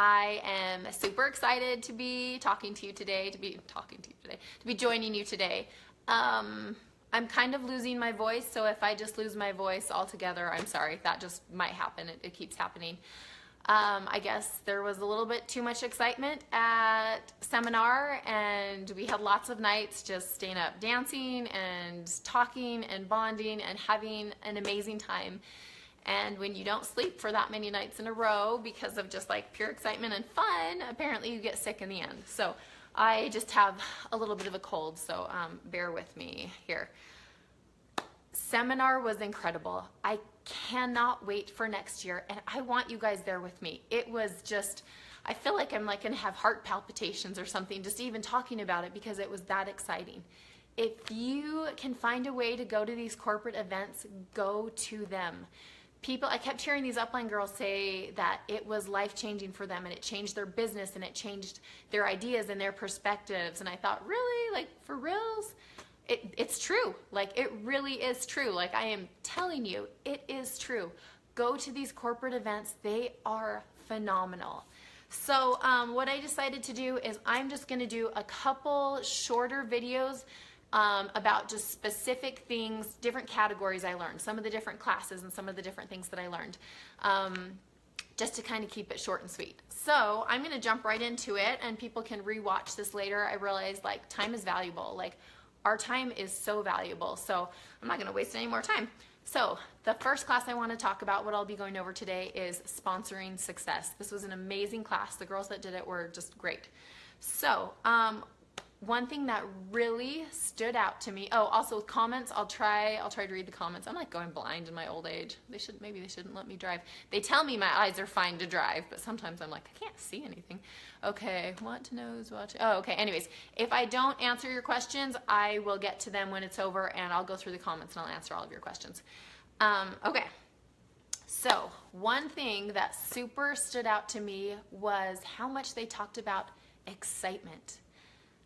I am super excited to be talking to you today, to be joining you today. I'm kind of losing my voice, so if I just lose my voice altogether, I'm sorry. That just might happen. It keeps happening. I guess there was a little bit too much excitement at seminar, and we had lots of nights just staying up dancing and talking and bonding and having an amazing time. And when you don't sleep for that many nights in a row because of just like pure excitement and fun, apparently you get sick in the end. So I just have a little bit of a cold, so bear with me here. Seminar was incredible. I cannot wait for next year, and I want you guys there with me. It was just, I feel like I'm like gonna have heart palpitations or something just even talking about it because it was that exciting. If you can find a way to go to these corporate events, go to them. People, I kept hearing these upline girls say that it was life-changing for them and it changed their business and it changed their ideas and their perspectives. And I thought, really? Like, for reals? It's true. Like, it really is true. Like, I am telling you, it is true. Go to these corporate events. They are phenomenal. So what I decided to do is I'm just going to do a couple shorter videos about just specific things, different categories I learned, some of the different classes and some of the different things that I learned, just to kind of keep it short and sweet. So I'm going to jump right into it, and people can rewatch this later. I realized like time is valuable. Like our time is so valuable, so I'm not going to waste any more time. So the first class I want to talk about, what I'll be going over today, is sponsoring success. This was an amazing class. The girls that did it were just great. So one thing that really stood out to me, oh, also with comments, I'll try to read the comments. I'm like going blind in my old age. Maybe they shouldn't let me drive. They tell me my eyes are fine to drive, but sometimes I'm like, I can't see anything. Okay, want to know who's watching? Oh, okay, anyways, if I don't answer your questions, I will get to them when it's over, and I'll go through the comments and I'll answer all of your questions. Okay, so one thing that super stood out to me was how much they talked about excitement.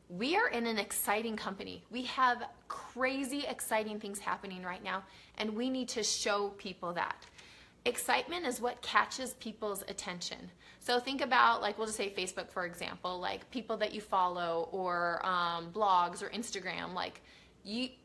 We are in an exciting company. We have crazy exciting things happening right now, and we need to show people that. Excitement is what catches people's attention. So think about, like, we'll just say Facebook, for example, like people that you follow, or blogs or Instagram. Like,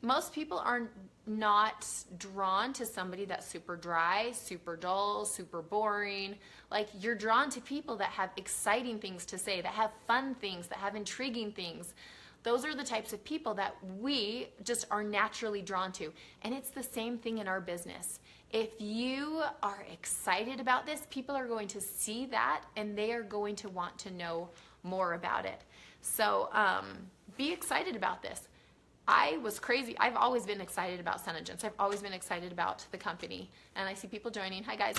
most people are not drawn to somebody that's super dry, super dull, super boring. Like, you're drawn to people that have exciting things to say, that have fun things, that have intriguing things. Those are the types of people that we just are naturally drawn to. And it's the same thing in our business. If you are excited about this, people are going to see that and they are going to want to know more about it. So be excited about this. I was crazy. I've always been excited about SeneGence. I've always been excited about the company. And I see people joining. Hi, guys.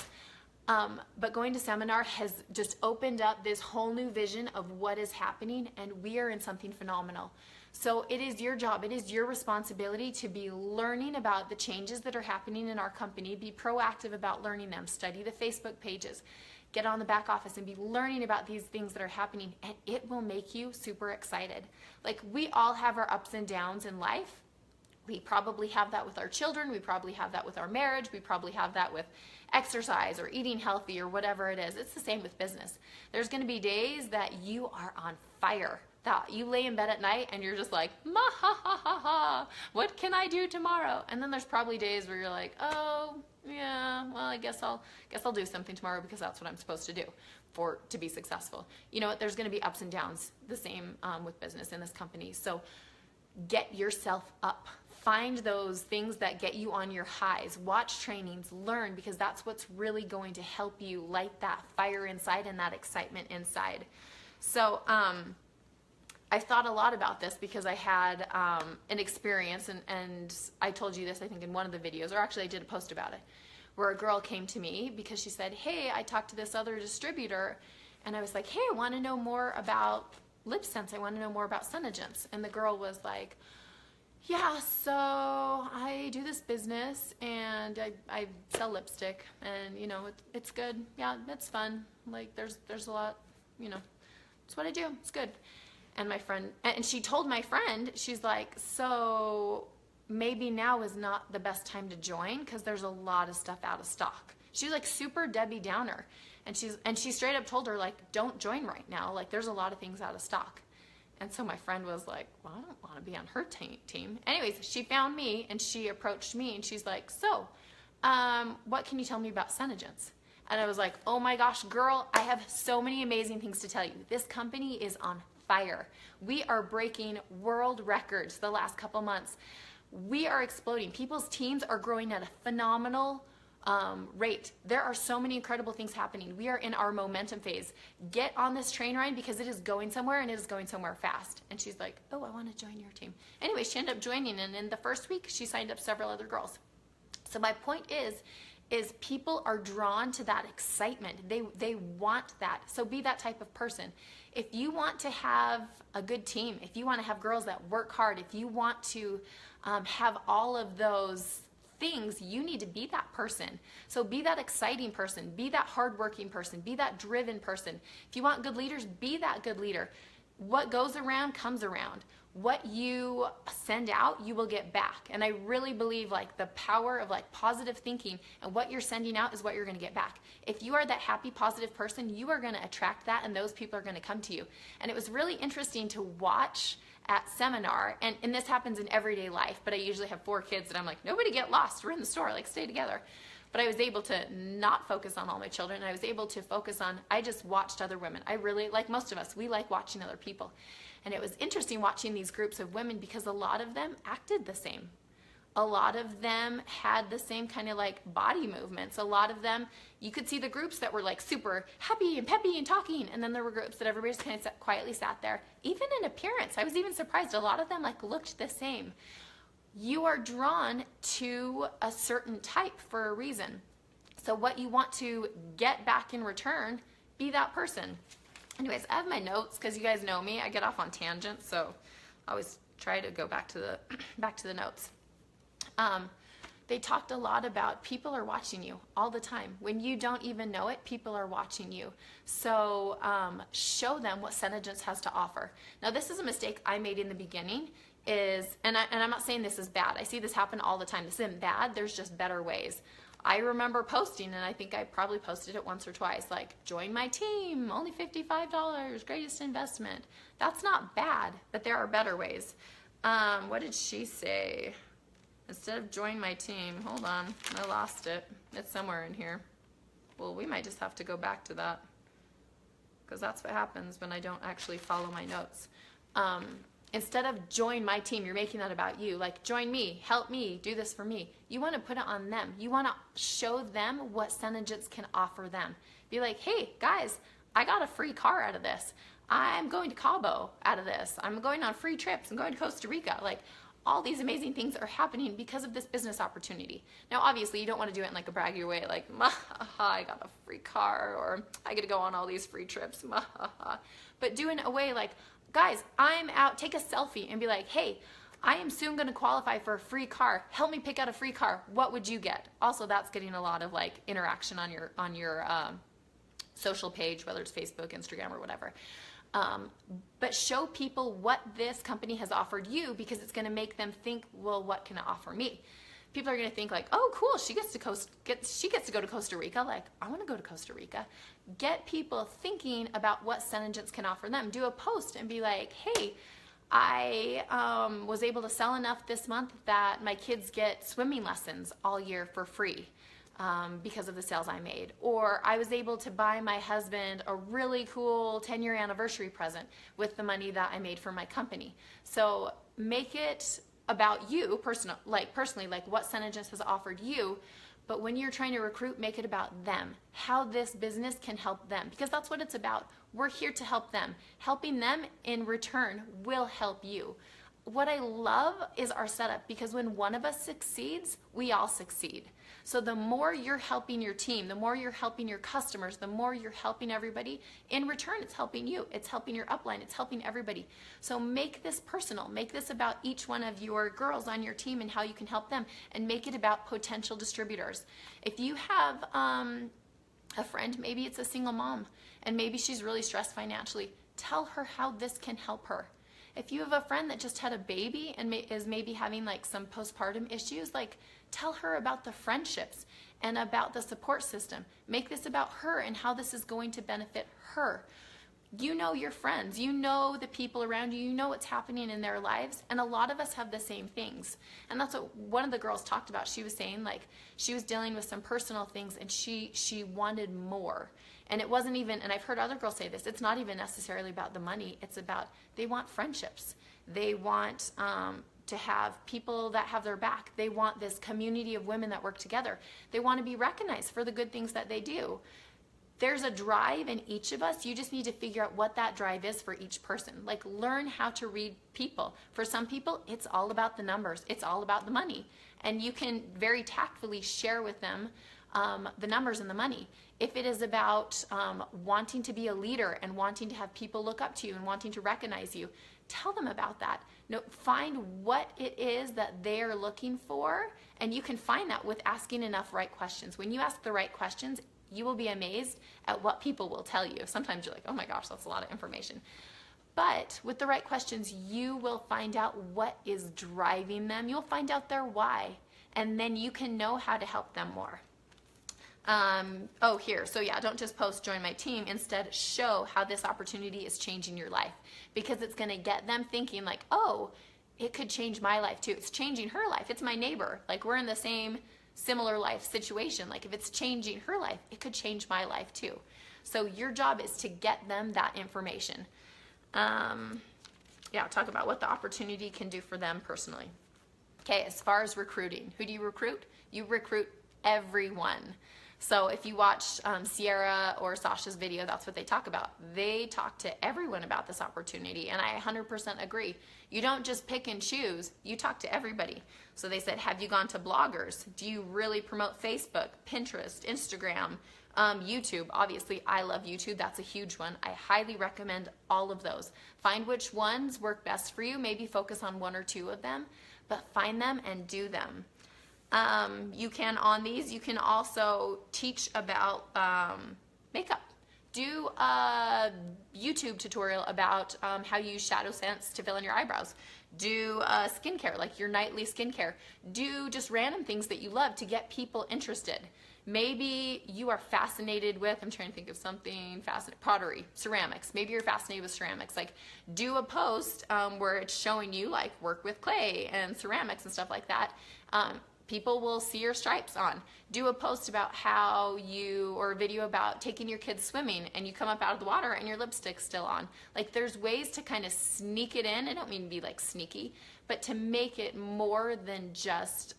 But going to seminar has just opened up this whole new vision of what is happening, and we are in something phenomenal. So it is your job, it is your responsibility to be learning about the changes that are happening in our company, be proactive about learning them, study the Facebook pages, get on the back office and be learning about these things that are happening, and it will make you super excited. Like, we all have our ups and downs in life. We probably have that with our children, we probably have that with our marriage, we probably have that with exercise or eating healthy or whatever it is. It's the same with business. There's going to be days that you are on fire, that you lay in bed at night and you're just like, ma ha ha ha ha, what can I do tomorrow? And then there's probably days where you're like, oh yeah, well, I guess I'll do something tomorrow because that's what I'm supposed to do to be successful. You know what? There's going to be ups and downs. The same with business in this company. So get yourself up. Find those things that get you on your highs. Watch trainings, learn, because that's what's really going to help you light that fire inside and that excitement inside. So I've thought a lot about this because I had an experience, and I told you this, I think, in one of the videos, or actually I did a post about it, where a girl came to me because she said, hey, I talked to this other distributor, and I was like, hey, I want to know more about LipSense. I want to know more about SeneGence. And the girl was like, yeah, so I do this business and I sell lipstick, and you know, it's good. Yeah, it's fun. Like, there's a lot, you know, it's what I do. It's good. And my friend, and she told my friend, she's like, so maybe now is not the best time to join because there's a lot of stuff out of stock. She was like super Debbie Downer. And she straight up told her, like, don't join right now. Like, there's a lot of things out of stock. And so my friend was like, well, I don't want to be on her team. Anyways, she found me and she approached me and she's like, so, what can you tell me about SeneGence? And I was like, oh my gosh, girl, I have so many amazing things to tell you. This company is on fire. We are breaking world records the last couple months. We are exploding. People's teams are growing at a phenomenal rate. There are so many incredible things happening. We are in our momentum phase. Get on this train ride because it is going somewhere and it is going somewhere fast. And she's like, oh, I want to join your team. Anyway, she ended up joining, and in the first week, she signed up several other girls. So my point is people are drawn to that excitement. They want that. So be that type of person. If you want to have a good team, if you want to have girls that work hard, if you want to have all of those things, you need to be that person. So be that exciting person, be that hardworking person, be that driven person. If you want good leaders, be that good leader. What goes around comes around. What you send out, you will get back. And I really believe like the power of like positive thinking, and what you're sending out is what you're going to get back. If you are that happy, positive person, you are going to attract that, and those people are going to come to you. And it was really interesting to watch at seminar, and this happens in everyday life, but I usually have 4 kids and I'm like, nobody get lost, we're in the store, like stay together. But I was able to not focus on all my children, and I was able to focus on, I just watched other women. I really, like most of us, we like watching other people. And it was interesting watching these groups of women because a lot of them acted the same. A lot of them had the same kind of like body movements. A lot of them, you could see the groups that were like super happy and peppy and talking, and then there were groups that everybody just kind of quietly sat there. Even in appearance, I was even surprised. A lot of them like looked the same. You are drawn to a certain type for a reason. So what you want to get back in return, be that person. Anyways, I have my notes because you guys know me. I get off on tangents, so I always try to go back to the notes. They talked a lot about people are watching you all the time. When you don't even know it, people are watching you. So show them what SeneGence has to offer. Now, this is a mistake I made in the beginning. And I'm not saying this is bad. I see this happen all the time. This isn't bad. There's just better ways. I remember posting, and I think I probably posted it once or twice, like, join my team, only $55, greatest investment. That's not bad, but there are better ways. What did she say? Instead of join my team, hold on, I lost it. It's somewhere in here. Well, we might just have to go back to that, because that's what happens when I don't actually follow my notes. Instead of join my team, you're making that about you. Like, join me, help me, do this for me. You want to put it on them. You want to show them what SeneGence can offer them. Be like, hey, guys, I got a free car out of this. I'm going to Cabo out of this. I'm going on free trips. I'm going to Costa Rica. Like, all these amazing things are happening because of this business opportunity. Now, obviously, you don't want to do it in like a braggy way, like, I got a free car, or I get to go on all these free trips, but do it in a way like, guys, I'm out, take a selfie and be like, hey, I am soon going to qualify for a free car. Help me pick out a free car. What would you get? Also, that's getting a lot of like interaction on your social page, whether it's Facebook, Instagram, or whatever. But show people what this company has offered you, because it's going to make them think, well, what can it offer me? People are going to think like, oh, cool, she gets to go to Costa Rica. Like, I want to go to Costa Rica. Get people thinking about what SeneGence can offer them. Do a post and be like, hey, I was able to sell enough this month that my kids get swimming lessons all year for free because of the sales I made. Or I was able to buy my husband a really cool 10-year anniversary present with the money that I made for my company. So make it about you personally, like what SeneGence has offered you. But when you're trying to recruit, make it about them, how this business can help them, because that's what it's about. We're here to help them. Helping them in return will help you. What I love is our setup, because when one of us succeeds, we all succeed. So the more you're helping your team, the more you're helping your customers, the more you're helping everybody, in return, it's helping you. It's helping your upline. It's helping everybody. So make this personal. Make this about each one of your girls on your team and how you can help them, and make it about potential distributors. If you have a friend, maybe it's a single mom, and maybe she's really stressed financially, tell her how this can help her. If you have a friend that just had a baby and is maybe having like some postpartum issues, like, tell her about the friendships and about the support system. Make this about her and how this is going to benefit her. You know your friends, you know the people around you, you know what's happening in their lives, and a lot of us have the same things. And that's what one of the girls talked about. She was saying, like, she was dealing with some personal things and she wanted more. And it wasn't even, and I've heard other girls say this, it's not even necessarily about the money, it's about, they want friendships. They want to have people that have their back. They want this community of women that work together. They want to be recognized for the good things that they do. There's a drive in each of us. You just need to figure out what that drive is for each person. Like, learn how to read people. For some people, it's all about the numbers. It's all about the money. And you can very tactfully share with them the numbers and the money. If it is about wanting to be a leader and wanting to have people look up to you and wanting to recognize you, tell them about that. No, find what it is that they're looking for, and you can find that with asking enough right questions. When you ask the right questions, you will be amazed at what people will tell you. Sometimes you're like, oh my gosh, that's a lot of information. But with the right questions, you will find out what is driving them. You'll find out their why, and then you can know how to help them more. Here. So yeah, don't just post join my team. Instead, show how this opportunity is changing your life, because it's going to get them thinking like, oh, it could change my life too. It's changing her life. It's my neighbor. Like, we're in the same similar life situation. Like, if it's changing her life, it could change my life too. So your job is to get them that information. Talk about what the opportunity can do for them personally. Okay, as far as recruiting, who do you recruit? You recruit everyone. So if you watch Sierra or Sasha's video, that's what they talk about. They talk to everyone about this opportunity, and I 100% agree. You don't just pick and choose, you talk to everybody. So they said, have you gone to bloggers? Do you really promote Facebook, Pinterest, Instagram, YouTube? Obviously, I love YouTube. That's a huge one. I highly recommend all of those. Find which ones work best for you. Maybe focus on one or two of them, but find them and do them. You can also teach about makeup. Do a YouTube tutorial about how you use SeneGence to fill in your eyebrows. Do skincare, like your nightly skincare. Do just random things that you love to get people interested. Maybe you are fascinated with, I'm trying to think of something pottery, ceramics. Maybe you're fascinated with ceramics. Like, do a post where it's showing you like work with clay and ceramics and stuff like that. People will see your stripes on. Do a post about or a video about taking your kids swimming and you come up out of the water and your lipstick's still on. Like, there's ways to kind of sneak it in. I don't mean to be like sneaky, but to make it more than just,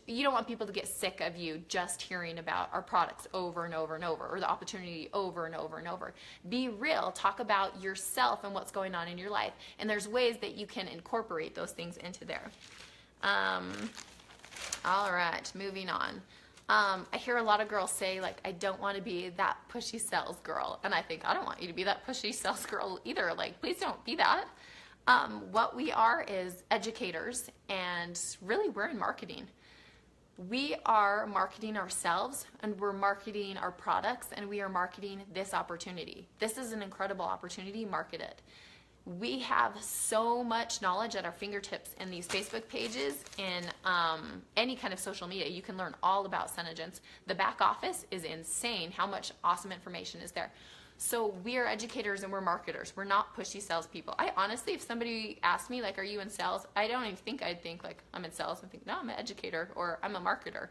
you don't want people to get sick of you just hearing about our products over and over and over, or the opportunity over and over and over. Be real, talk about yourself and what's going on in your life. And there's ways that you can incorporate those things into there. All right, moving on. I hear a lot of girls say, like, I don't want to be that pushy sales girl. And I think, I don't want you to be that pushy sales girl either. Like, please don't be that. What we are is educators, and really we're in marketing. We are marketing ourselves, and we're marketing our products, and we are marketing this opportunity. This is an incredible opportunity. Market it. We have so much knowledge at our fingertips in these Facebook pages, in any kind of social media. You can learn all about SeneGence. The back office is insane how much awesome information is there. So we are educators and we're marketers. We're not pushy salespeople. I honestly, if somebody asked me, like, are you in sales? I don't even think I'd think, like, I'm in sales. I think, no, I'm an educator or I'm a marketer.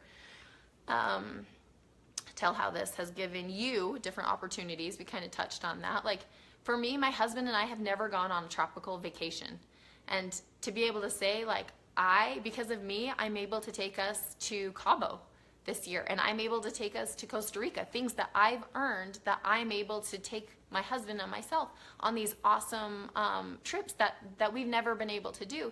Tell how this has given you different opportunities. We kind of touched on that. Like, for me, my husband and I have never gone on a tropical vacation. And to be able to say, like, because of me, I'm able to take us to Cabo this year, and I'm able to take us to Costa Rica, things that I've earned that I'm able to take my husband and myself on these awesome trips that we've never been able to do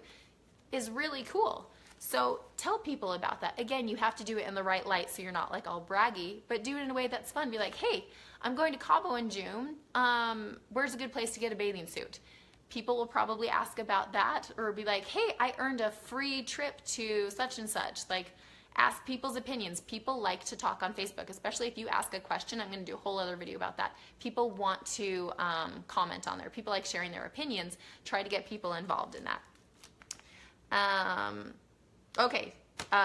is really cool. So tell people about that. Again, you have to do it in the right light so you're not like all braggy, but do it in a way that's fun. Be like, hey, I'm going to Cabo in June. Where's a good place to get a bathing suit? People will probably ask about that, or be like, hey, I earned a free trip to such and such. Like, ask people's opinions. People like to talk on Facebook, especially if you ask a question. I'm going to do a whole other video about that. People want to comment on there. People like sharing their opinions. Try to get people involved in that. Okay,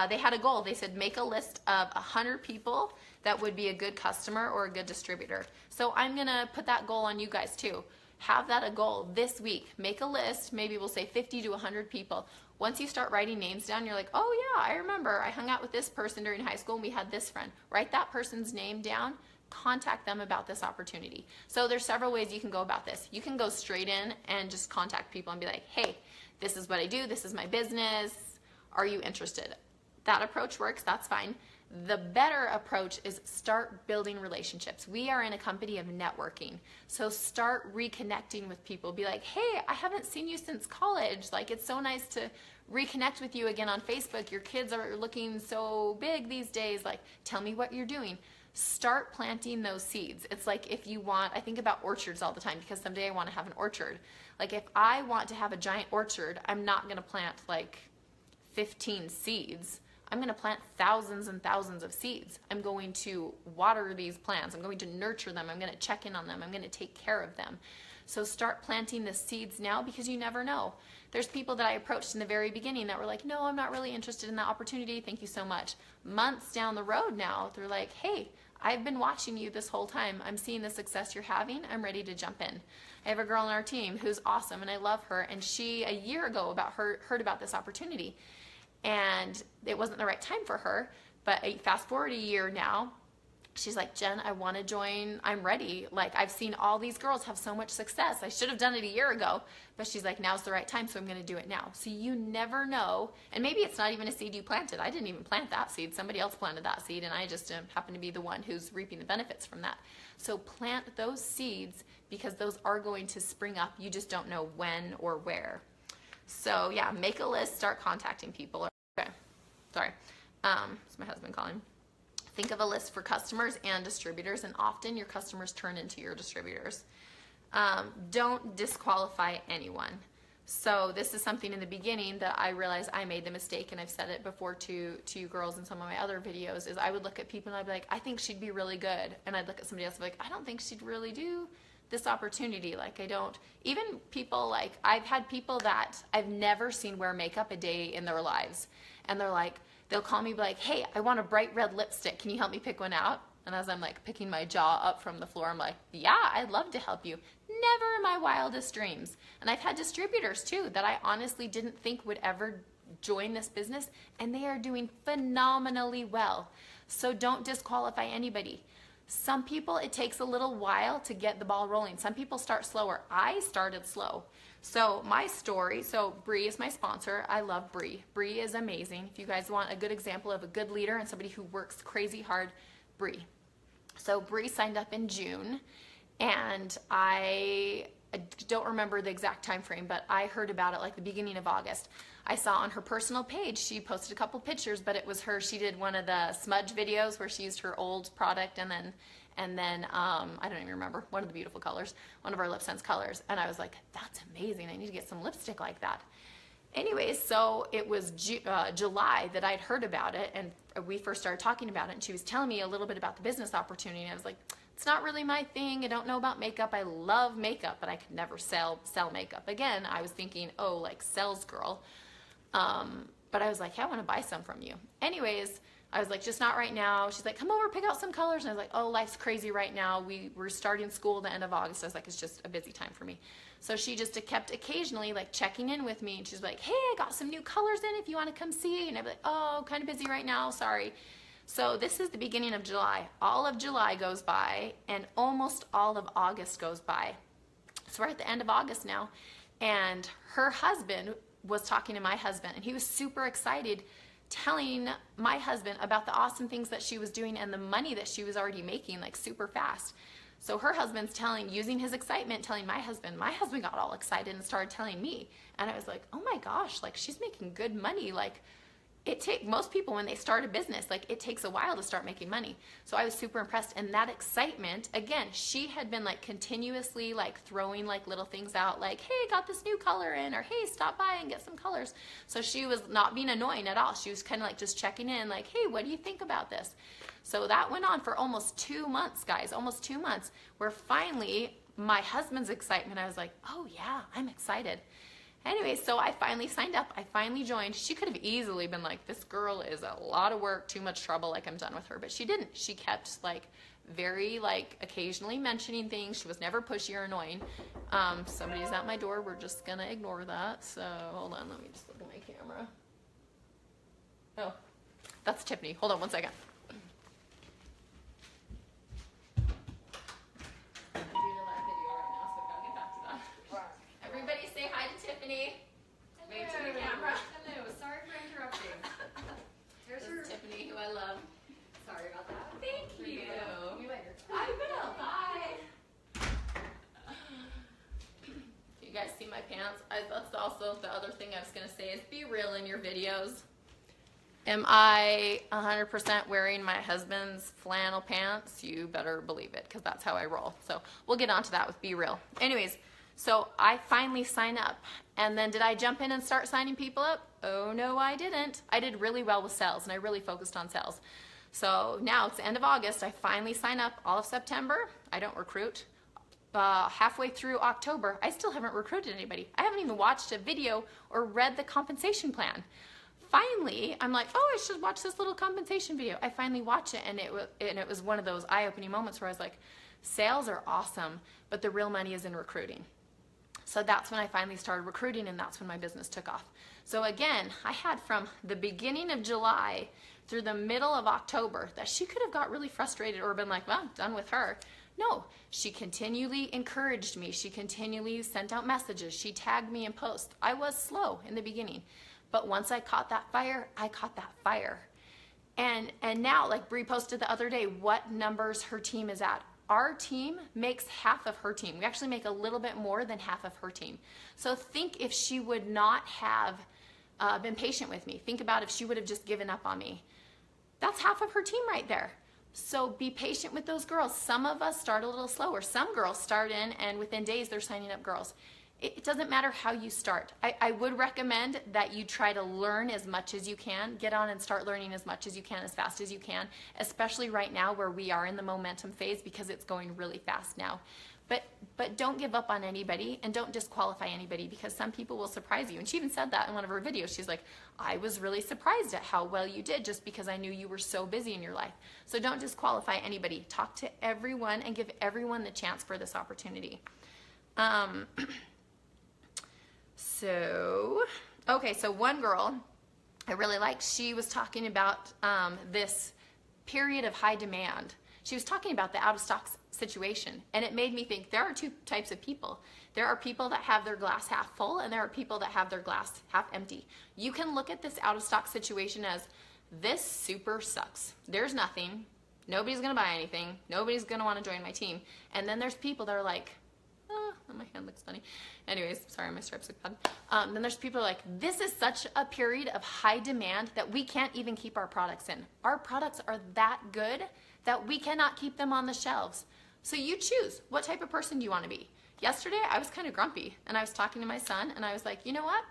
they had a goal. They said make a list of 100 people that would be a good customer or a good distributor. So I'm gonna put that goal on you guys too. Have that a goal this week. Make a list, maybe we'll say 50 to 100 people. Once you start writing names down, you're like, oh yeah, I remember I hung out with this person during high school and we had this friend. Write that person's name down, contact them about this opportunity. So there's several ways you can go about this. You can go straight in and just contact people and be like, hey, this is what I do, this is my business, are you interested? That approach works, that's fine. The better approach is start building relationships. We are in a company of networking. So start reconnecting with people. Be like, hey, I haven't seen you since college. Like, it's so nice to reconnect with you again on Facebook. Your kids are looking so big these days. Like, tell me what you're doing. Start planting those seeds. It's like if you want, I think about orchards all the time because someday I want to have an orchard. Like if I want to have a giant orchard, I'm not going to plant like 15 seeds. I'm going to plant thousands and thousands of seeds. I'm going to water these plants. I'm going to nurture them. I'm going to check in on them. I'm going to take care of them. So start planting the seeds now because you never know. There's people that I approached in the very beginning that were like, no, I'm not really interested in that opportunity. Thank you so much. Months down the road now, they're like, hey, I've been watching you this whole time. I'm seeing the success you're having. I'm ready to jump in. I have a girl on our team who's awesome and I love her. And she, a year ago, heard about this opportunity. And it wasn't the right time for her, but fast forward a year now, she's like, Jen, I want to join. I'm ready. Like, I've seen all these girls have so much success. I should have done it a year ago, but she's like, now's the right time, so I'm going to do it now. So you never know. And maybe it's not even a seed you planted. I didn't even plant that seed. Somebody else planted that seed, and I just happen to be the one who's reaping the benefits from that. So plant those seeds because those are going to spring up. You just don't know when or where. So yeah, make a list, start contacting people. Okay, sorry, it's my husband calling. Think of a list for customers and distributors, and often your customers turn into your distributors. Don't disqualify anyone. So this is something in the beginning that I realized I made the mistake, and I've said it before to you girls in some of my other videos, is I would look at people and I'd be like, I think she'd be really good. And I'd look at somebody else and be like, I don't think she'd really do this opportunity. Like, I don't, even people like, I've had people that I've never seen wear makeup a day in their lives. And they're like, they'll call me, be like, hey, I want a bright red lipstick. Can you help me pick one out? And as I'm like picking my jaw up from the floor, I'm like, yeah, I'd love to help you. Never in my wildest dreams. And I've had distributors too that I honestly didn't think would ever join this business, and they are doing phenomenally well. So don't disqualify anybody. Some people, it takes a little while to get the ball rolling. Some people start slower. I started slow. So my story, so Bree is my sponsor. I love Bree. Bree is amazing. If you guys want a good example of a good leader and somebody who works crazy hard, Bree. So Bree signed up in June, and I don't remember the exact time frame, but I heard about it like the beginning of August. I saw on her personal page, she posted a couple pictures, but it was her, she did one of the smudge videos where she used her old product and then I don't even remember, one of the beautiful colors, one of our LipSense colors. And I was like, that's amazing. I need to get some lipstick like that. Anyways, so it was July that I'd heard about it, and we first started talking about it, and she was telling me a little bit about the business opportunity. And I was like, it's not really my thing. I don't know about makeup. I love makeup, but I could never sell makeup. Again, I was thinking, oh, like sales girl. But I was like, hey, I want to buy some from you. Anyways, I was like, just not right now. She's like, come over, pick out some colors. And I was like, oh, life's crazy right now. We're starting school the end of August. I was like, it's just a busy time for me. So she just kept occasionally like checking in with me, and she's like, hey, I got some new colors in if you want to come see. And I'd be like, oh, kind of busy right now, sorry. So this is the beginning of July. All of July goes by, and almost all of August goes by. So we're at the end of August now, and her husband was talking to my husband, and he was super excited, telling my husband about the awesome things that she was doing and the money that she was already making, like super fast. So her husband's using his excitement, telling my husband got all excited and started telling me. And I was like, oh my gosh, like she's making good money. Like most people when they start a business, like it takes a while to start making money. So I was super impressed. And that excitement, again, she had been like continuously like throwing like little things out, like, hey, got this new color in, or hey, stop by and get some colors. So she was not being annoying at all. She was kind of like just checking in, like, hey, what do you think about this? So that went on for almost 2 months, guys, almost 2 months, where finally my husband's excitement, I was like, oh yeah, I'm excited. Anyway, so I finally signed up. I finally joined. She could have easily been like, this girl is a lot of work, too much trouble, like I'm done with her. But she didn't. She kept like very like occasionally mentioning things. She was never pushy or annoying. Somebody's at my door. We're just going to ignore that. So hold on. Let me just look at my camera. Oh, that's Tiffany. Hold on one second. Everybody say hi to Tiffany. Wave to the camera. Hello. Sorry for interrupting. This is Tiffany, who I love. Sorry about that. Thank you. See you later. I will. Bye. You guys see my pants? That's also the other thing I was going to say is be real in your videos. Am I 100% wearing my husband's flannel pants? You better believe it, because that's how I roll. So we'll get onto that with be real. Anyways, so I finally sign up. And then did I jump in and start signing people up? Oh, no, I didn't. I did really well with sales, and I really focused on sales. So now it's the end of August. I finally sign up all of September. I don't recruit. Halfway through October, I still haven't recruited anybody. I haven't even watched a video or read the compensation plan. Finally, I'm like, oh, I should watch this little compensation video. I finally watch it, and it was one of those eye-opening moments where I was like, sales are awesome, but the real money is in recruiting. So that's when I finally started recruiting, and that's when my business took off. So again, I had from the beginning of July through the middle of October that she could have got really frustrated or been like, well, I'm done with her. No, she continually encouraged me. She continually sent out messages. She tagged me in posts. I was slow in the beginning, but once I caught that fire, I caught that fire. And now, like Bree posted the other day, what numbers her team is at. Our team makes half of her team. We actually make a little bit more than half of her team. So think if she would not have been patient with me. Think about if she would have just given up on me. That's half of her team right there. So be patient with those girls. Some of us start a little slower. Some girls start in and within days they're signing up girls. It doesn't matter how you start. I would recommend that you try to learn as much as you can. Get on and start learning as much as you can, as fast as you can, especially right now where we are in the momentum phase because it's going really fast now. But don't give up on anybody and don't disqualify anybody because some people will surprise you. And she even said that in one of her videos. She's like, I was really surprised at how well you did just because I knew you were so busy in your life. So don't disqualify anybody. Talk to everyone and give everyone the chance for this opportunity. So one girl I really liked, she was talking about this period of high demand. She was talking about the out of stock situation, and it made me think there are two types of people. There are people that have their glass half full, and there are people that have their glass half empty. You can look at this out of stock situation as this super sucks. There's nothing. Nobody's gonna buy anything. Nobody's gonna want to join my team. And then there's people that are like, oh, my hand looks funny. Anyways, sorry, my stripes look bad. Then there's people like, this is such a period of high demand that we can't even keep our products in. Our products are that good that we cannot keep them on the shelves. So you choose, what type of person do you want to be? Yesterday, I was kind of grumpy, and I was talking to my son, and I was like, you know what?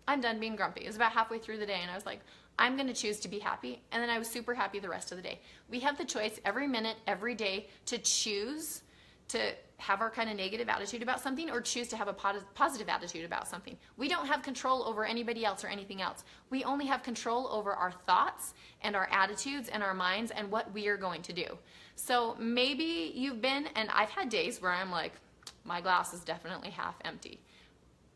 I'm done being grumpy. It was about halfway through the day, and I was like, I'm going to choose to be happy, and then I was super happy the rest of the day. We have the choice every minute, every day to choose to have our kind of negative attitude about something or choose to have a positive attitude about something. We don't have control over anybody else or anything else. We only have control over our thoughts and our attitudes and our minds and what we are going to do. So maybe you've been, and I've had days where I'm like, my glass is definitely half empty.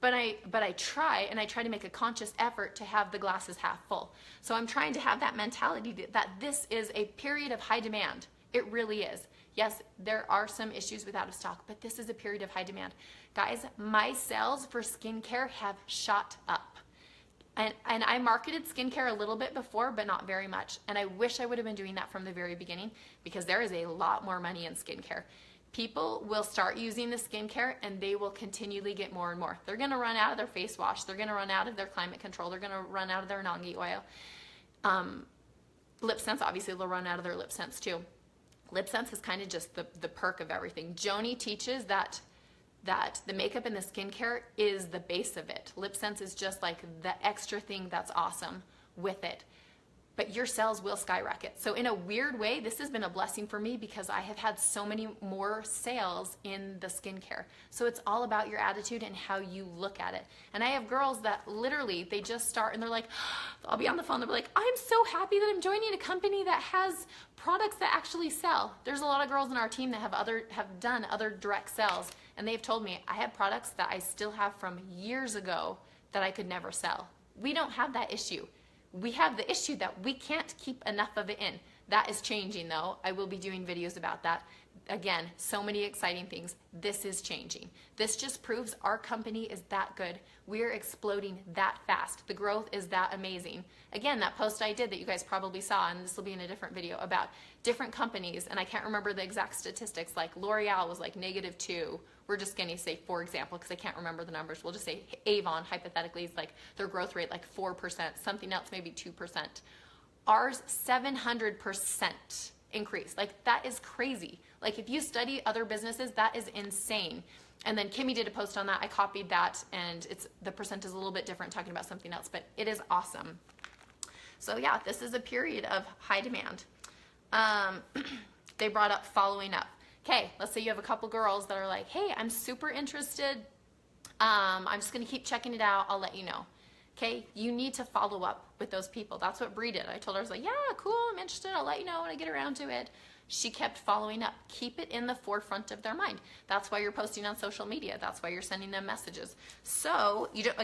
But I try to make a conscious effort to have the glasses half full. So I'm trying to have that mentality that this is a period of high demand. It really is. Yes, there are some issues with out of stock, but this is a period of high demand. Guys, my sales for skincare have shot up. And I marketed skincare a little bit before, but not very much. And I wish I would have been doing that from the very beginning because there is a lot more money in skincare. People will start using the skincare and they will continually get more and more. They're gonna run out of their face wash. They're gonna run out of their climate control. They're gonna run out of their Nangi oil. LipSense, obviously they'll run out of their LipSense too. LipSense is kind of just the perk of everything. Joni teaches that the makeup and the skincare is the base of it. LipSense is just like the extra thing that's awesome with it. but your sales will skyrocket. So in a weird way, this has been a blessing for me because I have had so many more sales in the skincare. So it's all about your attitude and how you look at it. And I have girls that literally, they just start and they're like, I'll be on the phone, they'll be like, I'm so happy that I'm joining a company that has products that actually sell. There's a lot of girls in our team that have done other direct sales, and they've told me, I have products that I still have from years ago that I could never sell. We don't have that issue. We have the issue that we can't keep enough of it in. That is changing though. I will be doing videos about that. Again, so many exciting things. This is changing. This just proves our company is that good. We're exploding that fast. The growth is that amazing. Again, that post I did that you guys probably saw, and this will be in a different video, about different companies, and I can't remember the exact statistics, like L'Oreal was like -2. We're just going to say, for example, because I can't remember the numbers. We'll just say Avon, hypothetically, is like their growth rate like 4%, something else maybe 2%. Ours, 700% increase. Like, that is crazy. Like, if you study other businesses, that is insane. And then Kimmy did a post on that. I copied that, and the percent is a little bit different, talking about something else, but it is awesome. So yeah, this is a period of high demand. They brought up following up. Okay, let's say you have a couple girls that are like, hey, I'm super interested. I'm just gonna keep checking it out. I'll let you know. Okay, you need to follow up with those people. That's what Bree did. I told her, I was like, yeah, cool, I'm interested. I'll let you know when I get around to it. She kept following up. Keep it in the forefront of their mind. That's why you're posting on social media. That's why you're sending them messages. So, you don't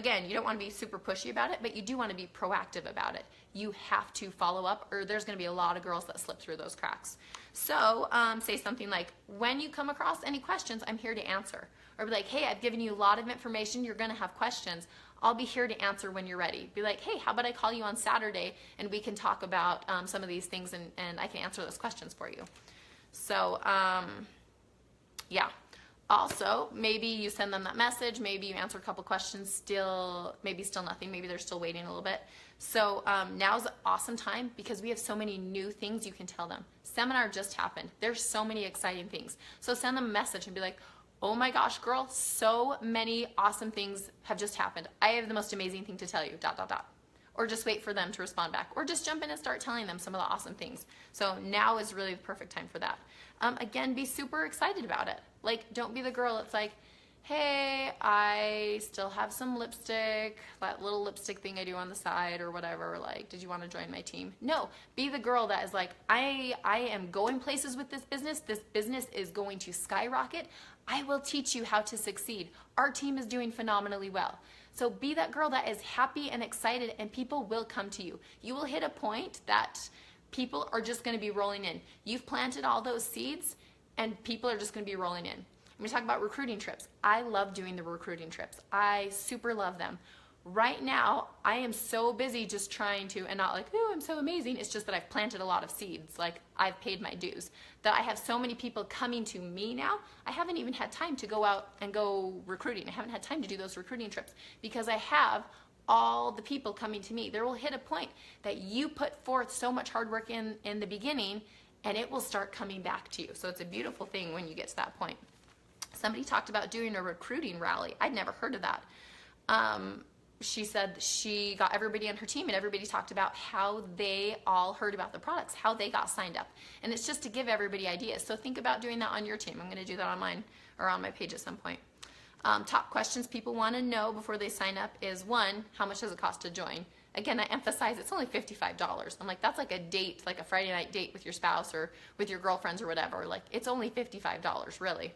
want to be super pushy about it, but you do want to be proactive about it. You have to follow up, or there's going to be a lot of girls that slip through those cracks. So, say something like, when you come across any questions, I'm here to answer. Or be like, hey, I've given you a lot of information. You're going to have questions. I'll be here to answer when you're ready. Be like, hey, how about I call you on Saturday and we can talk about some of these things, and I can answer those questions for you. So, yeah. Also, maybe you send them that message, maybe you answer a couple questions, maybe still nothing, maybe they're still waiting a little bit. So now's an awesome time because we have so many new things you can tell them. Seminar just happened. There's so many exciting things. So send them a message and be like, oh my gosh, girl, so many awesome things have just happened. I have the most amazing thing to tell you, ... Or just wait for them to respond back. Or just jump in and start telling them some of the awesome things. So now is really the perfect time for that. Again, be super excited about it. Like, don't be the girl that's like, hey, I still have some lipstick, that little lipstick thing I do on the side or whatever, like, did you want to join my team? No, be the girl that is like, I am going places with this business is going to skyrocket, I will teach you how to succeed. Our team is doing phenomenally well. So be that girl that is happy and excited, and people will come to you. You will hit a point that people are just going to be rolling in. You've planted all those seeds, and people are just going to be rolling in. I'm going to talk about recruiting trips. I love doing the recruiting trips. I super love them. Right now, I am so busy just trying to, and not like, oh, I'm so amazing. It's just that I've planted a lot of seeds. Like, I've paid my dues. That I have so many people coming to me now, I haven't even had time to go out and go recruiting. I haven't had time to do those recruiting trips because I have all the people coming to me. There will hit a point that you put forth so much hard work in the beginning, and it will start coming back to you. So it's a beautiful thing when you get to that point. Somebody talked about doing a recruiting rally. I'd never heard of that. She said she got everybody on her team, and everybody talked about how they all heard about the products, how they got signed up. And it's just to give everybody ideas. So think about doing that on your team. I'm going to do that on mine or on my page at some point. Top questions people want to know before they sign up is, one, how much does it cost to join? Again, I emphasize it's only $55. I'm like, that's like a date, like a Friday night date with your spouse or with your girlfriends or whatever. Like, it's only $55, really.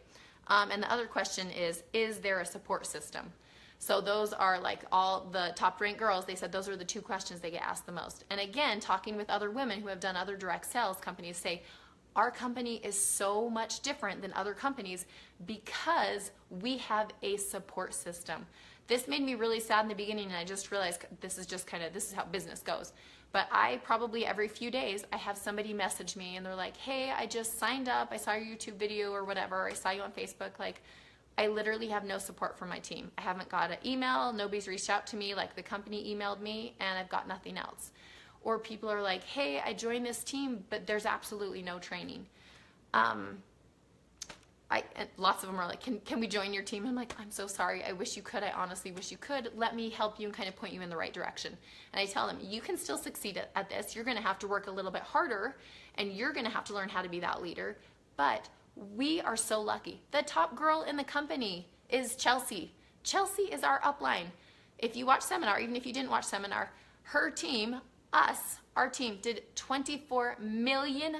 And the other question is there a support system? So those are like all the top ranked girls. They said those are the two questions they get asked the most. And again, talking with other women who have done other direct sales companies say, our company is so much different than other companies because we have a support system. This made me really sad in the beginning, and I just realized this is how business goes. But I probably every few days, I have somebody message me and they're like, hey, I just signed up. I saw your YouTube video or whatever. I saw you on Facebook. Like, I literally have no support from my team. I haven't got an email. Nobody's reached out to me. Like, the company emailed me and I've got nothing else. Or people are like, hey, I joined this team, but there's absolutely no training. and lots of them are like, can we join your team? I'm like, I'm so sorry. I wish you could. I honestly wish you could. Let me help you and kind of point you in the right direction. And I tell them, you can still succeed at this. You're going to have to work a little bit harder, and you're going to have to learn how to be that leader. But we are so lucky. The top girl in the company is Chelsea. Chelsea is our upline. If you watch seminar, even if you didn't watch seminar, her team, our team did $24 million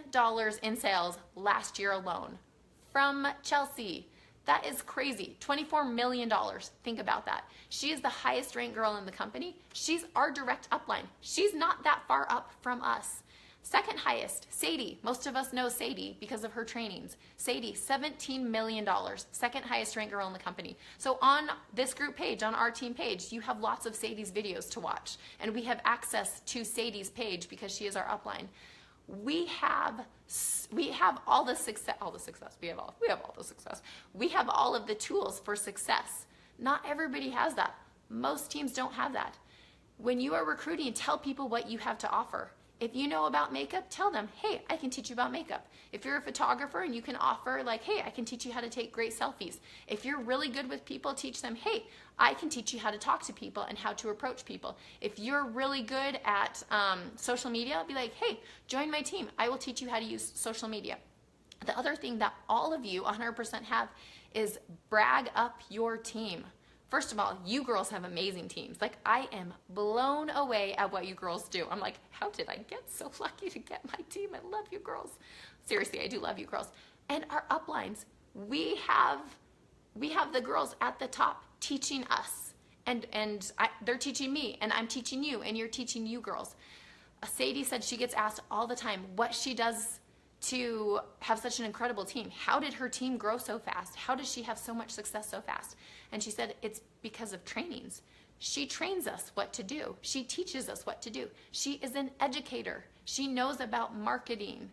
in sales last year alone. From Chelsea. That is crazy. $24 million. Think about that. She is the highest ranked girl in the company. She's our direct upline. She's not that far up from us. Second highest, Sadie. Most of us know Sadie because of her trainings. Sadie, $17 million. Second highest ranked girl in the company. So on this group page, on our team page, you have lots of Sadie's videos to watch. And we have access to Sadie's page because she is our upline. We have all the success. We have all the success. We have all of the tools for success. Not everybody has that. Most teams don't have that. When you are recruiting, tell people what you have to offer. If you know about makeup, tell them, hey, I can teach you about makeup. If you're a photographer and you can offer like, hey, I can teach you how to take great selfies. If you're really good with people, teach them, hey, I can teach you how to talk to people and how to approach people. If you're really good at social media, be like, hey, join my team. I will teach you how to use social media. The other thing that all of you 100% have is brag up your team. First of all, you girls have amazing teams. Like, I am blown away at what you girls do. I'm like, how did I get so lucky to get my team? I love you girls. Seriously, I do love you girls. And our uplines, we have the girls at the top teaching us. And they're teaching me, and I'm teaching you, and you're teaching you girls. Sadie said she gets asked all the time what she does to have such an incredible team. How did her team grow so fast? How does she have so much success so fast? And she said it's because of trainings. She trains us what to do. She teaches us what to do. She is an educator. She knows about marketing.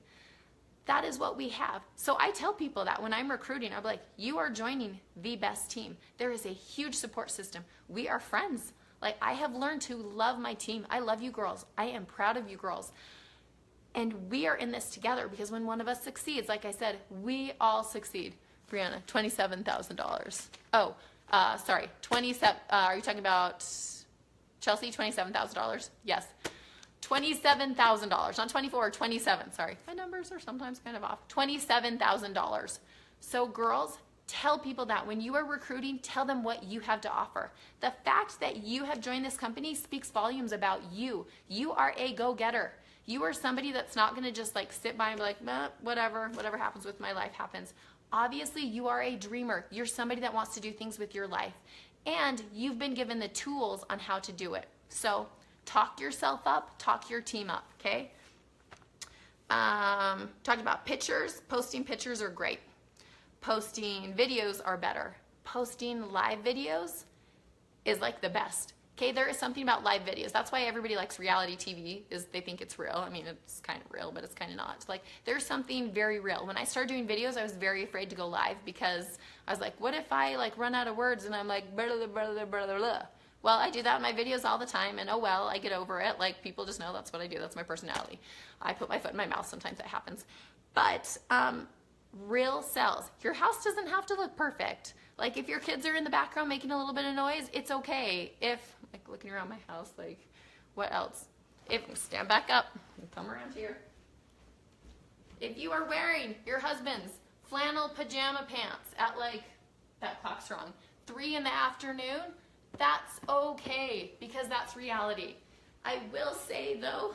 That is what we have. So I tell people that when I'm recruiting, I'm like, you are joining the best team. There is a huge support system. We are friends. Like, I have learned to love my team. I love you girls. I am proud of you girls. And we are in this together because when one of us succeeds, like I said, we all succeed. Brianna, $27,000. Oh, sorry, 27. Are you talking about Chelsea? $27,000. Yes, $27,000. Not 24, 27. Sorry, my numbers are sometimes kind of off. $27,000. So girls, tell people that when you are recruiting, tell them what you have to offer. The fact that you have joined this company speaks volumes about you. You are a go-getter. You are somebody that's not going to just like sit by and be like, whatever happens with my life happens. Obviously, you are a dreamer. You're somebody that wants to do things with your life. And you've been given the tools on how to do it. So talk yourself up, talk your team up, okay? Talked about pictures. Posting pictures are great. Posting videos are better. Posting live videos is like the best. Okay, there is something about live videos. That's why everybody likes reality TV, is they think it's real. I mean, it's kind of real, but it's kind of not. It's like, there's something very real. When I started doing videos, I was very afraid to go live because I was like, what if I like run out of words and I'm like, blah, blah, blah, blah, blah, blah. Well, I do that in my videos all the time, and oh well, I get over it. Like, people just know that's what I do. That's my personality. I put my foot in my mouth. Sometimes it happens. But real sells. Your house doesn't have to look perfect. Like, if your kids are in the background making a little bit of noise, it's okay. If, like, looking around my house, like, what else? If, stand back up and come around here. If you are wearing your husband's flannel pajama pants at, like, that clock's wrong, 3 in the afternoon, that's okay, because that's reality. I will say, though,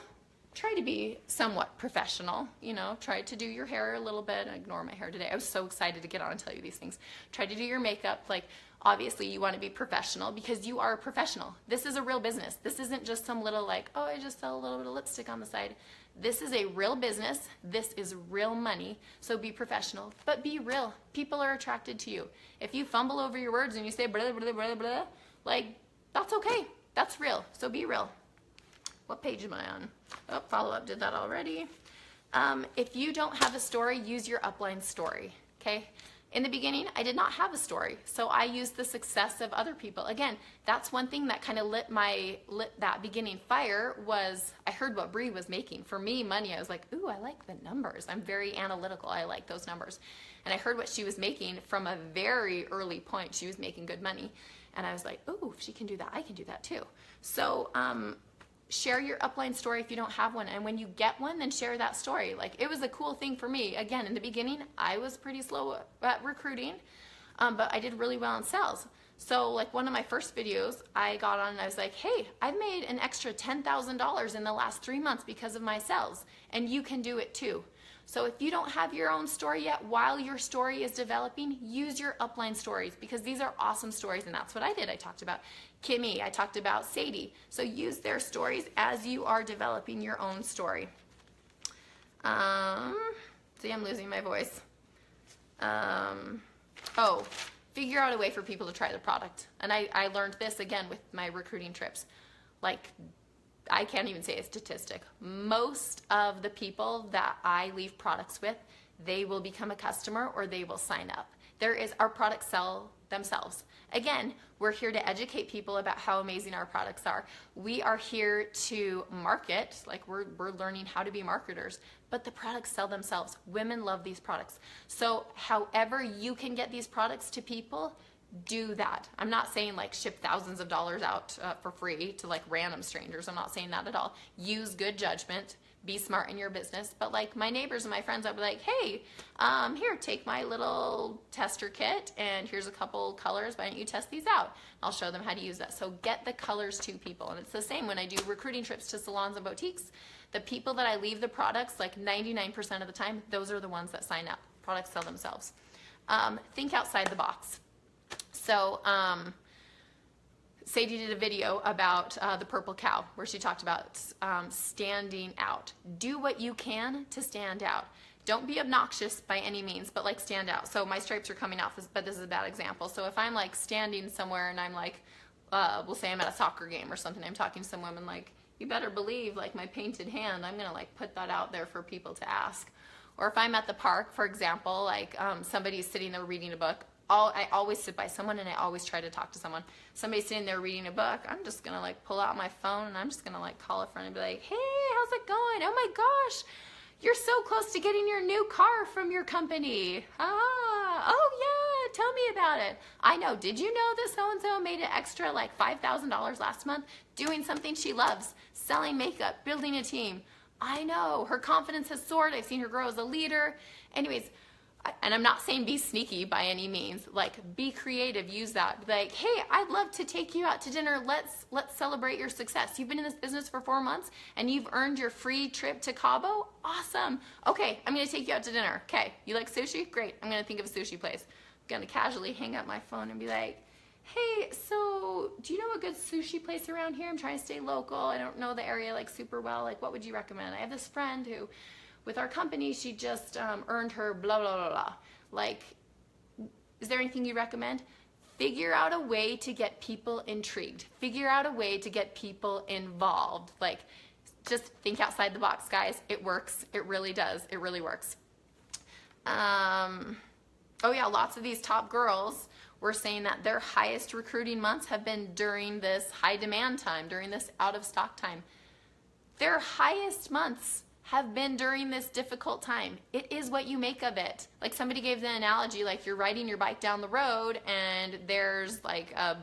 try to be somewhat professional, you know, try to do your hair a little bit. I ignore my hair today. I was so excited to get on and tell you these things. Try to do your makeup. Like, obviously you want to be professional because you are a professional. This is a real business. This isn't just some little like, oh, I just sell a little bit of lipstick on the side. This is a real business. This is real money. So be professional, but be real. People are attracted to you. If you fumble over your words and you say blah, blah, blah, blah, like, that's okay. That's real. So be real. What page am I on? Oh, follow-up, did that already. If you don't have a story, use your upline story, okay? In the beginning, I did not have a story, so I used the success of other people. Again, that's one thing that kind of lit that beginning fire was I heard what Bree was making. For me, money, I was like, ooh, I like the numbers. I'm very analytical. I like those numbers. And I heard what she was making from a very early point. She was making good money. And I was like, ooh, if she can do that, I can do that too. So share your upline story if you don't have one, and when you get one, then share that story. Like, it was a cool thing for me. Again, in the beginning, I was pretty slow at recruiting, but I did really well in sales. So like one of my first videos, I got on and I was like, hey, I've made an extra $10,000 in the last 3 months because of my sales, and you can do it too. So if you don't have your own story yet, while your story is developing, use your upline stories, because these are awesome stories, and that's what I did. I talked about Kimmy, I talked about Sadie. So use their stories as you are developing your own story. See, I'm losing my voice. Figure out a way for people to try the product. And I learned this again with my recruiting trips. Like, I can't even say a statistic. Most of the people that I leave products with, they will become a customer or they will sign up. Our products sell themselves. Again, we're here to educate people about how amazing our products are. We are here to market, like we're learning how to be marketers, but the products sell themselves. Women love these products. So however you can get these products to people, do that. I'm not saying like ship thousands of dollars out for free to like random strangers. I'm not saying that at all. Use good judgment. Be smart in your business. But like my neighbors and my friends, I'd be like, hey, here, take my little tester kit and here's a couple colors. Why don't you test these out? I'll show them how to use that. So get the colors to people. And it's the same when I do recruiting trips to salons and boutiques. The people that I leave the products, like 99% of the time, those are the ones that sign up. Products sell themselves. Think outside the box. So Sadie did a video about the purple cow where she talked about standing out. Do what you can to stand out. Don't be obnoxious by any means, but like stand out. So my stripes are coming off, but this is a bad example. So if I'm like standing somewhere and I'm like, we'll say I'm at a soccer game or something, I'm talking to some women, like, you better believe like my painted hand, I'm gonna like put that out there for people to ask. Or if I'm at the park, for example, like somebody's sitting there reading a book, I always sit by someone and I always try to talk to someone. Somebody's sitting there reading a book, I'm just gonna like pull out my phone and I'm just gonna like call a friend and be like, hey, how's it going? Oh my gosh, you're so close to getting your new car from your company. Oh yeah, tell me about it. I know, did you know that so-and-so made an extra like $5,000 last month doing something she loves, selling makeup, building a team? I know, her confidence has soared. I've seen her grow as a leader. Anyways, and I'm not saying be sneaky by any means, like be creative, use that. Like, hey, I'd love to take you out to dinner. Let's celebrate your success. You've been in this business for 4 months and you've earned your free trip to Cabo. Awesome. Okay, I'm gonna take you out to dinner. Okay, you like sushi? Great, I'm gonna think of a sushi place. I'm gonna casually hang up my phone and be like, hey, so do you know a good sushi place around here? I'm trying to stay local. I don't know the area like super well. Like, what would you recommend? I have this friend who, with our company, she just earned her blah, blah, blah, blah. Like, is there anything you recommend? Figure out a way to get people intrigued. Figure out a way to get people involved. Like, just think outside the box, guys. It works. It really does. It really works. Oh yeah, lots of these top girls were saying that their highest recruiting months have been during this high demand time, during this out of stock time. Their highest months have been during this difficult time. It is what you make of it. Like somebody gave the analogy, like you're riding your bike down the road and there's like I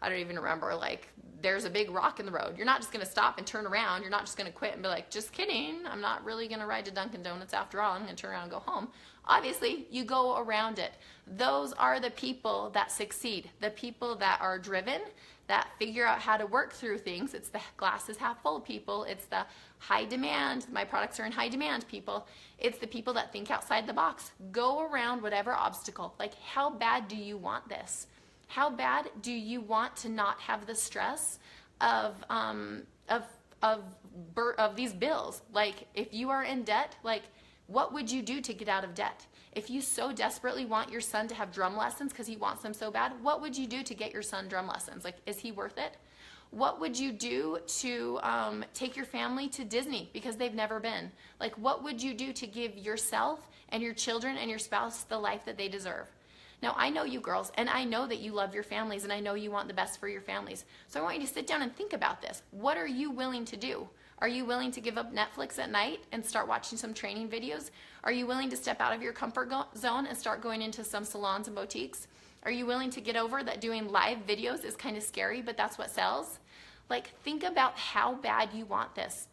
don't even remember, like there's a big rock in the road. You're not just gonna stop and turn around. You're not just gonna quit and be like, just kidding, I'm not really gonna ride to Dunkin' Donuts after all. I'm gonna turn around and go home. Obviously, you go around it. Those are the people that succeed, the people that are driven, that figure out how to work through things. It's the glass is half full people. It's the high demand, my products are in high demand people. It's the people that think outside the box. Go around whatever obstacle. Like, how bad do you want this? How bad do you want to not have the stress of these bills? Like, if you are in debt, like, what would you do to get out of debt? If you so desperately want your son to have drum lessons because he wants them so bad, what would you do to get your son drum lessons? Like, is he worth it? What would you do to take your family to Disney because they've never been? Like, what would you do to give yourself and your children and your spouse the life that they deserve? Now, I know you girls, and I know that you love your families, and I know you want the best for your families. So I want you to sit down and think about this. What are you willing to do? Are you willing to give up Netflix at night and start watching some training videos? Are you willing to step out of your comfort zone and start going into some salons and boutiques? Are you willing to get over that doing live videos is kind of scary, but that's what sells? Like, think about how bad you want this.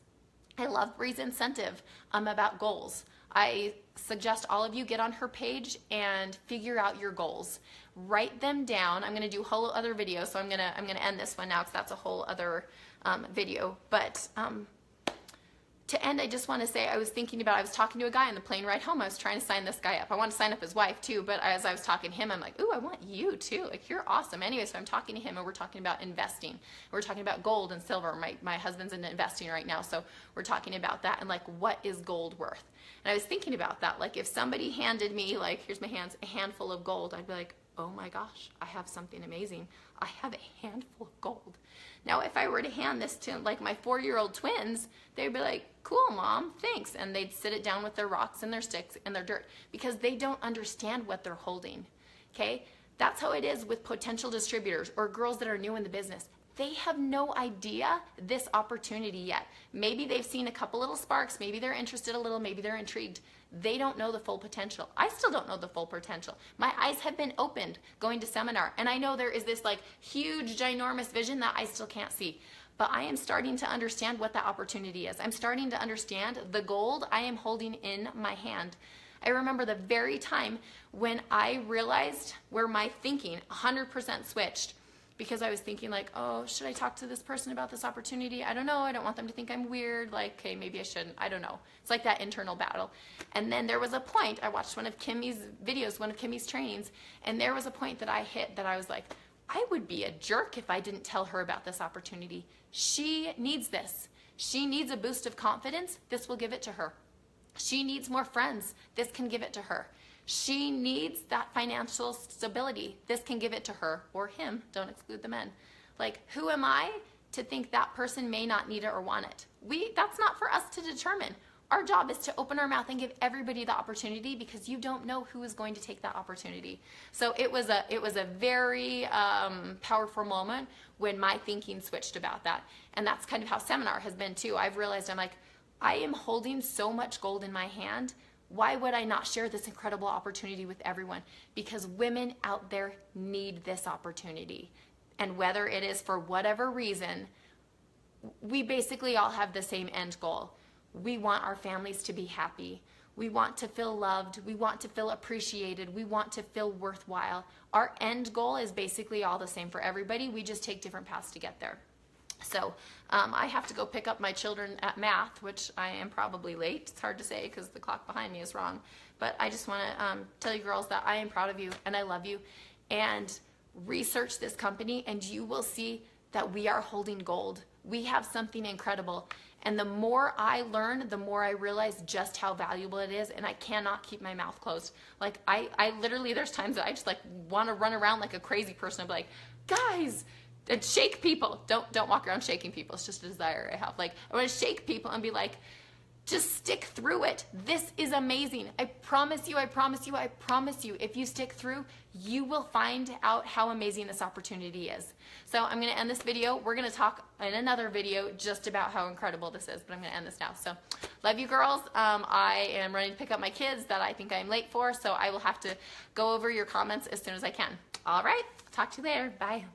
I love Bree's incentive about goals. I suggest all of you get on her page and figure out your goals. Write them down. I'm going to do a whole other video, so I'm gonna end this one now because that's a whole other video. But to end, I just want to say I was talking to a guy on the plane ride home. I was trying to sign this guy up. I want to sign up his wife too, but as I was talking to him, I'm like, ooh, I want you too. Like, you're awesome. Anyway, so I'm talking to him and we're talking about investing. We're talking about gold and silver. My husband's into investing right now, so we're talking about that and like, what is gold worth? And I was thinking about that. Like, if somebody handed me, like, here's my hands, a handful of gold, I'd be like, oh my gosh, I have something amazing. I have a handful of gold. Now, if I were to hand this to like my 4-year-old twins, they'd be like, cool, Mom, thanks. And they'd sit it down with their rocks and their sticks and their dirt because they don't understand what they're holding, okay? That's how it is with potential distributors or girls that are new in the business. They have no idea this opportunity yet. Maybe they've seen a couple little sparks, maybe they're interested a little, maybe they're intrigued. They don't know the full potential. I still don't know the full potential. My eyes have been opened going to seminar, and I know there is this like huge, ginormous vision that I still can't see. But I am starting to understand what that opportunity is. I'm starting to understand the gold I am holding in my hand. I remember the very time when I realized where my thinking 100% switched. Because I was thinking like, oh, should I talk to this person about this opportunity? I don't know. I don't want them to think I'm weird. Like, okay, maybe I shouldn't. I don't know. It's like that internal battle. And then there was a point, I watched one of Kimmy's videos, one of Kimmy's trainings, and there was a point that I hit that I was like, I would be a jerk if I didn't tell her about this opportunity. She needs this. She needs a boost of confidence. This will give it to her. She needs more friends. This can give it to her. She needs that financial stability. This can give it to her or him. Don't exclude the men. Like, who am I to think that person may not need it or want it? That's not for us to determine. Our job is to open our mouth and give everybody the opportunity because you don't know who is going to take that opportunity. So it was a very powerful moment when my thinking switched about that. And that's kind of how seminar has been too. I've realized I'm like, I am holding so much gold in my hand. Why would I not share this incredible opportunity with everyone? Because women out there need this opportunity. And whether it is for whatever reason, we basically all have the same end goal. We want our families to be happy. We want to feel loved. We want to feel appreciated. We want to feel worthwhile. Our end goal is basically all the same for everybody. We just take different paths to get there. So I have to go pick up my children at math, which I am probably late. It's hard to say because the clock behind me is wrong. But I just want to tell you girls that I am proud of you and I love you. And research this company and you will see that we are holding gold. We have something incredible. And the more I learn, the more I realize just how valuable it is. And I cannot keep my mouth closed. Like I literally, there's times that I just like want to run around like a crazy person. I'll be like, guys, and shake people. Don't walk around shaking people. It's just a desire I have. Like, I want to shake people and be like, just stick through it. This is amazing. I promise you, I promise you, I promise you, if you stick through, you will find out how amazing this opportunity is. So I'm going to end this video. We're going to talk in another video just about how incredible this is, but I'm going to end this now. So love you girls. I am running to pick up my kids that I think I'm late for, so I will have to go over your comments as soon as I can. All right. Talk to you later. Bye.